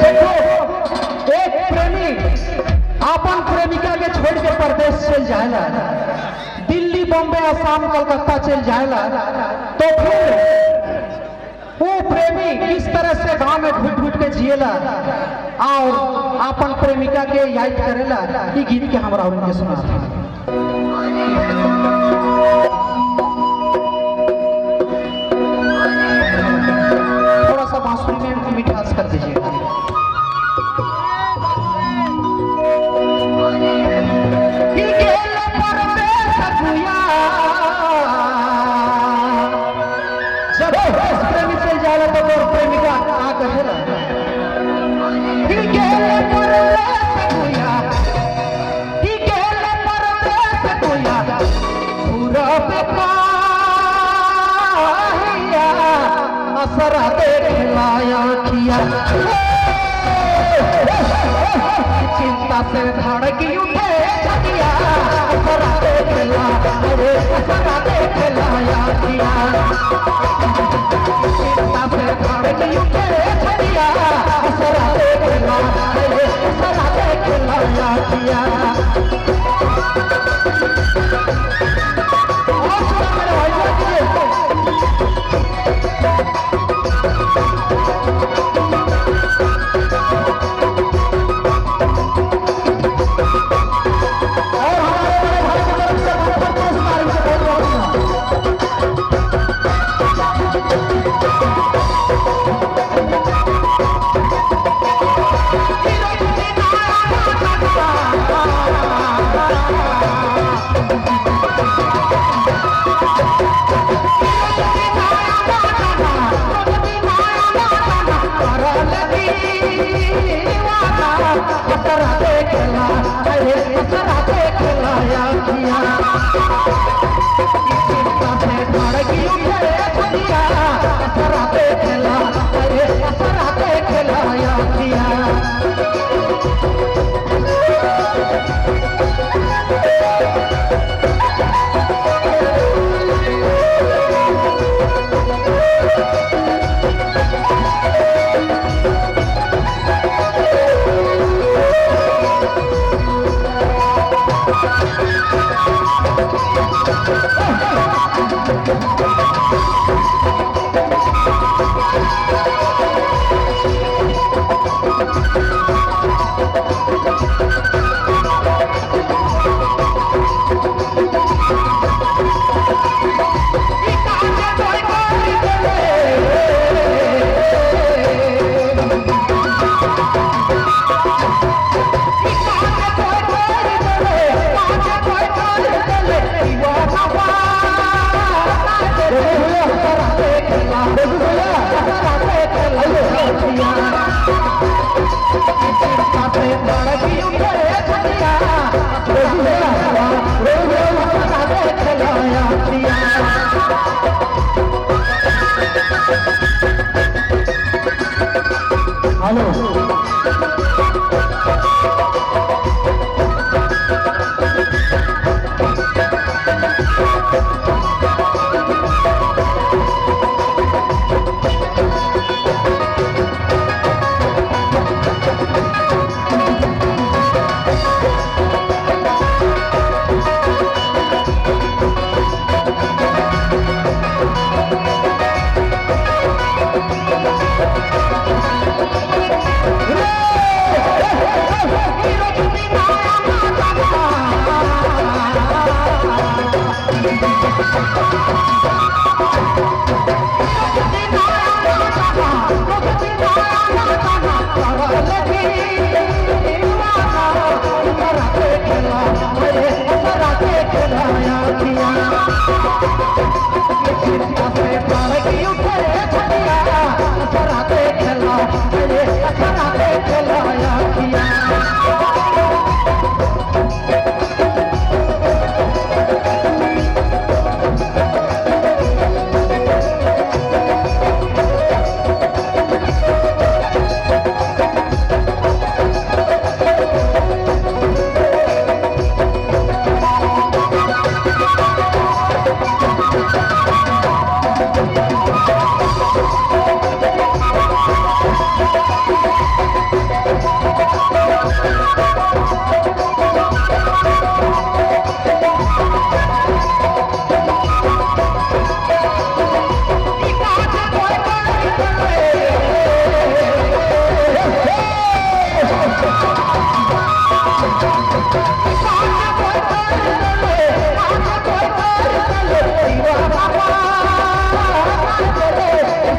देखो, एक प्रेमी अपन प्रेमिका के छोड़ के परदेश चल जाएला, दिल्ली बॉम्बे असम कलकत्ता चल जाएला, तो फिर वो प्रेमी किस तरह से गांव में घुट घुट के जिएला और अपन प्रेमिका के याद करेला। ये गीत के हमरा उनके सुना थोड़ा सा बांसुरी में मिठास कर दीजिएगा। जब प्रेमी चल जाएगा तो प्रेमिका आ कहेला असरा देखलाया किया चिंता से धड़की उठे छतिया असरा देखला अरे असरा देखलाया किया चिंता से धड़की उठे छतिया असरा देखला अरे असरा देखलाया किया।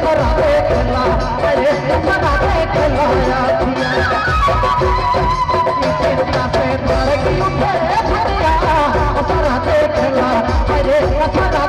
असरा देखला अरे असरा देखला आखिया चिंता से धड़की उठे छतिया असरा देखला अरे असरा